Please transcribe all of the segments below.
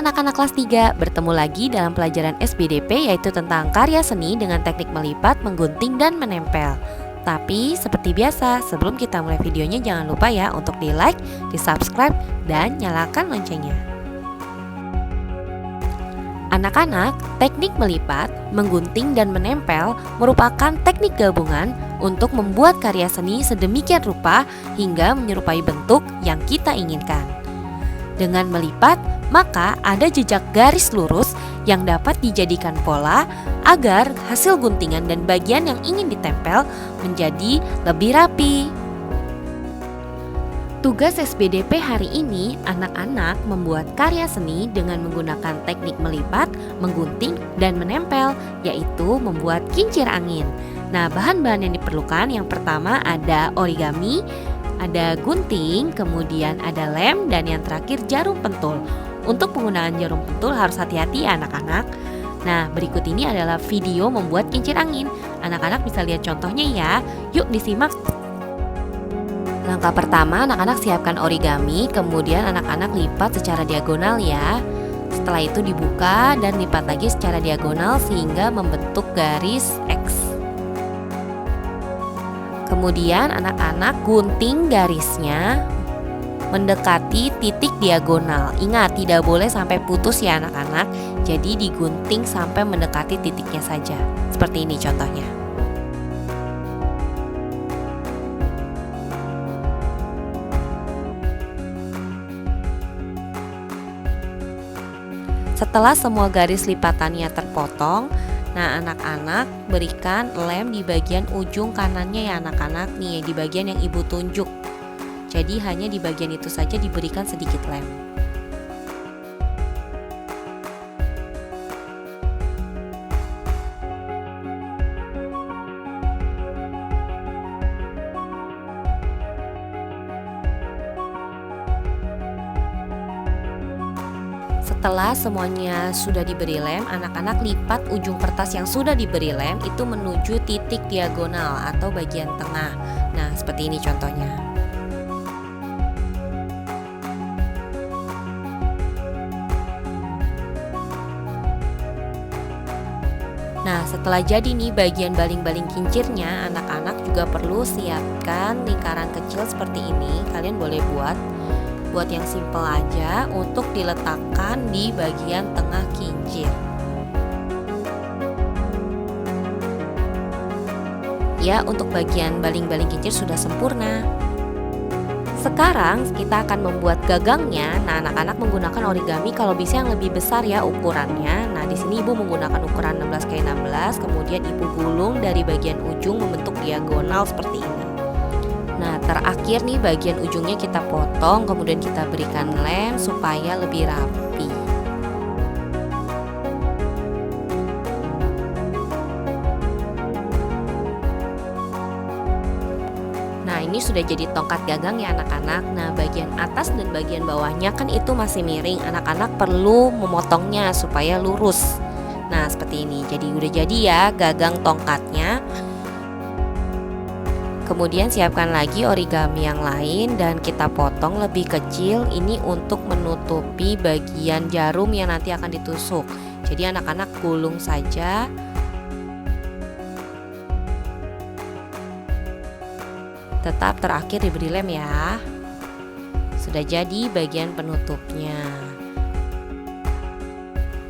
anak-anak kelas 3, bertemu lagi dalam pelajaran SBDP yaitu tentang karya seni dengan teknik melipat, menggunting, dan menempel. Tapi seperti biasa, sebelum kita mulai videonya jangan lupa ya untuk di like, di subscribe, dan nyalakan loncengnya. Anak-anak, teknik melipat, menggunting, dan menempel merupakan teknik gabungan untuk membuat karya seni sedemikian rupa hingga menyerupai bentuk yang kita inginkan. Dengan melipat, maka ada jejak garis lurus yang dapat dijadikan pola agar hasil guntingan dan bagian yang ingin ditempel menjadi lebih rapi. Tugas SBDP hari ini, anak-anak membuat karya seni dengan menggunakan teknik melipat, menggunting, dan menempel, yaitu membuat kincir angin. Nah, bahan-bahan yang diperlukan yang pertama ada origami, ada gunting, kemudian ada lem, dan yang terakhir jarum pentul. Untuk penggunaan jarum pentul harus hati-hati ya anak-anak. Nah, berikut ini adalah video membuat kincir angin. Anak-anak bisa lihat contohnya ya. Yuk disimak. Langkah pertama, anak-anak siapkan origami, kemudian anak-anak lipat secara diagonal ya. Setelah itu dibuka dan lipat lagi secara diagonal sehingga membentuk garis X. Kemudian anak-anak gunting garisnya mendekati titik diagonal. Ingat, tidak boleh sampai putus ya anak-anak. Jadi digunting sampai mendekati titiknya saja. Seperti ini contohnya. Setelah semua garis lipatannya terpotong, nah anak-anak berikan lem di bagian ujung kanannya ya anak-anak. Nih, di bagian yang ibu tunjuk. Jadi hanya di bagian itu saja diberikan sedikit lem. Setelah semuanya sudah diberi lem, anak-anak lipat ujung kertas yang sudah diberi lem itu menuju titik diagonal atau bagian tengah. Nah, seperti ini contohnya. Nah, setelah jadi nih bagian baling-baling kincirnya, anak-anak juga perlu siapkan lingkaran kecil seperti ini. Kalian boleh buat yang simple aja untuk diletakkan di bagian tengah kincir. Ya, untuk bagian baling-baling kincir sudah sempurna. Sekarang kita akan membuat gagangnya. Nah, anak-anak menggunakan origami kalau bisa yang lebih besar ya ukurannya. Nah, di sini ibu menggunakan ukuran 16x16, kemudian ibu gulung dari bagian ujung membentuk diagonal seperti ini. Nah, terakhir nih bagian ujungnya kita potong, kemudian kita berikan lem supaya lebih rapi. Nah, ini sudah jadi tongkat gagang ya anak-anak. Nah, bagian atas dan bagian bawahnya kan itu masih miring. Anak-anak perlu memotongnya supaya lurus. Nah, seperti ini. Jadi udah jadi ya gagang tongkatnya. Kemudian siapkan lagi origami yang lain dan kita potong lebih kecil. Ini untuk menutupi bagian jarum yang nanti akan ditusuk. Jadi anak-anak gulung saja. Tetap terakhir diberi lem ya. Sudah jadi bagian penutupnya.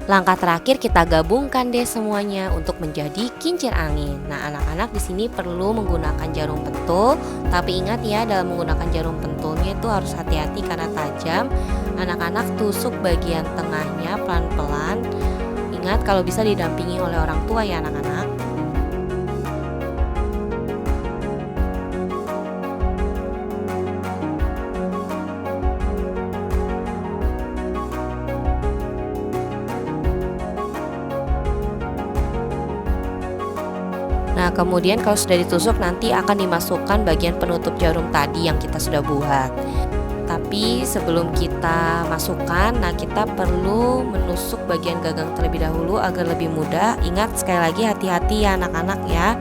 Langkah terakhir kita gabungkan deh semuanya untuk menjadi kincir angin. Nah, anak-anak di sini perlu menggunakan jarum pentul, tapi ingat ya dalam menggunakan jarum pentulnya itu harus hati-hati karena tajam. Anak-anak tusuk bagian tengahnya pelan-pelan. Ingat kalau bisa didampingi oleh orang tua ya anak-anak. Nah, kemudian kalau sudah ditusuk nanti akan dimasukkan bagian penutup jarum tadi yang kita sudah buat. Tapi sebelum kita masukkan, nah kita perlu menusuk bagian gagang terlebih dahulu agar lebih mudah. Ingat sekali lagi hati-hati ya anak-anak ya.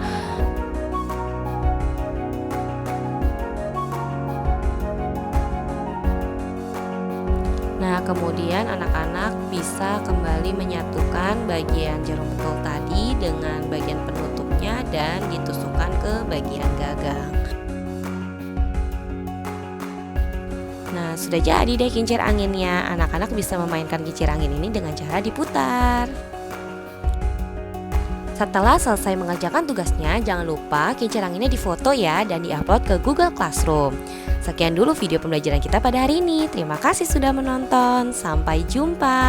Nah, kemudian anak-anak bisa kembali menyatukan bagian jarum pentul tadi dengan bagian penutupnya dan ditusukkan ke bagian gagang. Nah, sudah jadi deh kincir anginnya. Anak-anak bisa memainkan kincir angin ini dengan cara diputar. Setelah selesai mengerjakan tugasnya, jangan lupa kincir anginnya difoto ya dan diupload ke Google Classroom. Sekian dulu video pembelajaran kita pada hari ini. Terima kasih sudah menonton. Sampai jumpa.